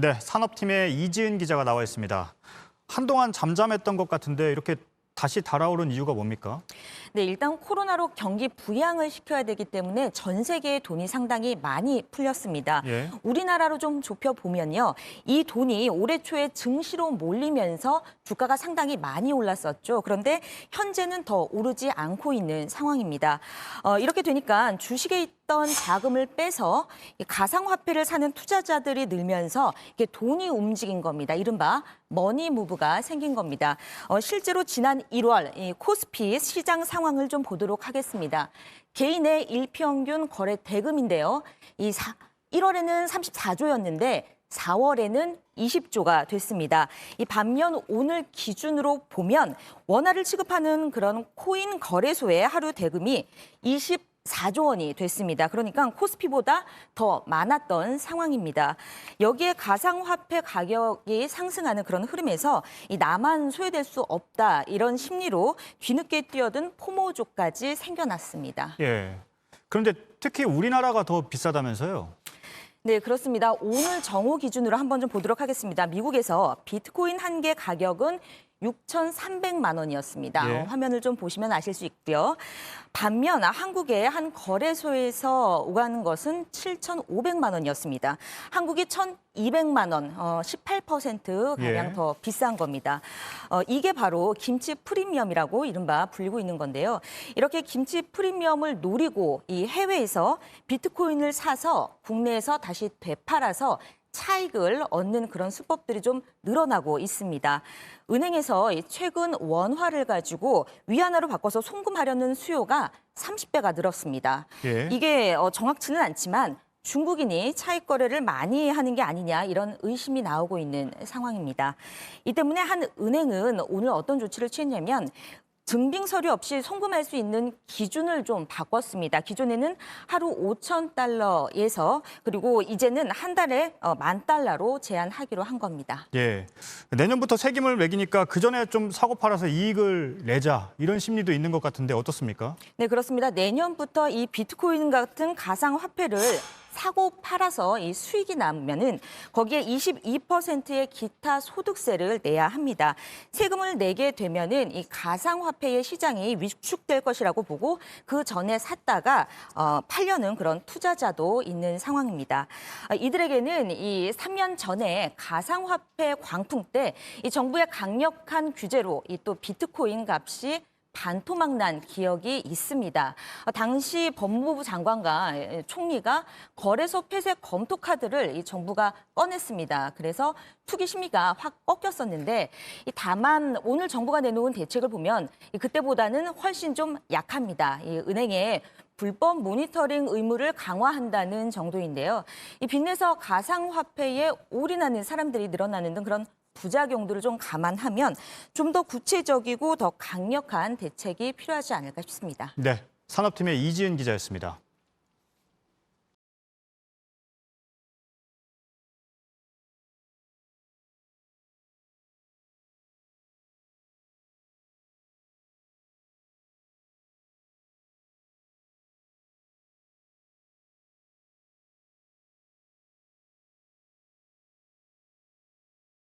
네, 산업팀의 이지은 기자가 나와 있습니다. 한동안 잠잠했던 것 같은데 이렇게 다시 달아오른 이유가 뭡니까? 네, 일단 코로나로 경기 부양을 시켜야 되기 때문에 전 세계의 돈이 상당히 많이 풀렸습니다. 예. 우리나라로 좀 좁혀보면요. 이 돈이 올해 초에 증시로 몰리면서 주가가 상당히 많이 올랐었죠. 그런데 현재는 더 오르지 않고 있는 상황입니다. 이렇게 되니까 주식에 있던 자금을 빼서 가상화폐를 사는 투자자들이 늘면서 이게 돈이 움직인 겁니다. 이른바 머니 무브가 생긴 겁니다. 실제로 지난 1월 이 코스피 시장 상황을 좀 보도록 하겠습니다. 개인의 일평균 거래 대금인데요. 1월에는 34조였는데 4월에는 20조가 됐습니다. 이 반면 오늘 기준으로 보면 원화를 취급하는 그런 코인 거래소의 하루 대금이 24조 원이 됐습니다. 그러니까 코스피보다 더 많았던 상황입니다. 여기에 가상화폐 가격이 상승하는 그런 흐름에서 이 나만 소외될 수 없다 이런 심리로 뒤늦게 뛰어든 포모족까지 생겨났습니다. 예. 그런데 특히 우리나라가 더 비싸다면서요? 네, 그렇습니다. 오늘 정오 기준으로 한번 좀 보도록 하겠습니다. 미국에서 비트코인 한 개 가격은 6,300만 원이었습니다. 예. 화면을 좀 보시면 아실 수 있고요. 반면 한국의 한 거래소에서 오가는 것은 7,500만 원이었습니다. 한국이 1,200만 원, 18%가량 예. 더 비싼 겁니다. 이게 바로 김치 프리미엄이라고 이른바 불리고 있는 건데요. 이렇게 김치 프리미엄을 노리고 이 해외에서 비트코인을 사서 국내에서 다시 되팔아서 차익을 얻는 그런 수법들이 좀 늘어나고 있습니다. 은행에서 최근 원화를 가지고 위안화로 바꿔서 송금하려는 수요가 30배가 늘었습니다. 예. 이게 정확치는 않지만 중국인이 차익 거래를 많이 하는 게 아니냐 이런 의심이 나오고 있는 상황입니다. 이 때문에 한 은행은 오늘 어떤 조치를 취했냐면 증빙 서류 없이 송금할 수 있는 기준을 좀 바꿨습니다. 기존에는 하루 5,000달러에서 그리고 이제는 한 달에 10,000달러로 제한하기로 한 겁니다. 예. 내년부터 세금을 매기니까 그전에 좀 사고 팔아서 이익을 내자 이런 심리도 있는 것 같은데 어떻습니까? 네, 그렇습니다. 내년부터 이 비트코인 같은 가상화폐를 사고 팔아서 이 수익이 나면은 거기에 22%의 기타 소득세를 내야 합니다. 세금을 내게 되면은 이 가상화폐의 시장이 위축될 것이라고 보고 그 전에 샀다가 팔려는 그런 투자자도 있는 상황입니다. 이들에게는 이 3년 전에 가상화폐 광풍 때 이 정부의 강력한 규제로 이 또 비트코인 값이 반토막난 기억이 있습니다. 당시 법무부 장관과 총리가 거래소 폐쇄 검토 카드를 이 정부가 꺼냈습니다. 그래서 투기 심리가 확 꺾였었는데 다만 오늘 정부가 내놓은 대책을 보면 그때보다는 훨씬 좀 약합니다. 이 은행에 불법 모니터링 의무를 강화한다는 정도인데요. 이 빚내서 가상화폐에 올인하는 사람들이 늘어나는 등 그런 부작용들을 좀 감안하면 좀 더 구체적이고 더 강력한 대책이 필요하지 않을까 싶습니다. 네. 산업팀의 이지은 기자였습니다.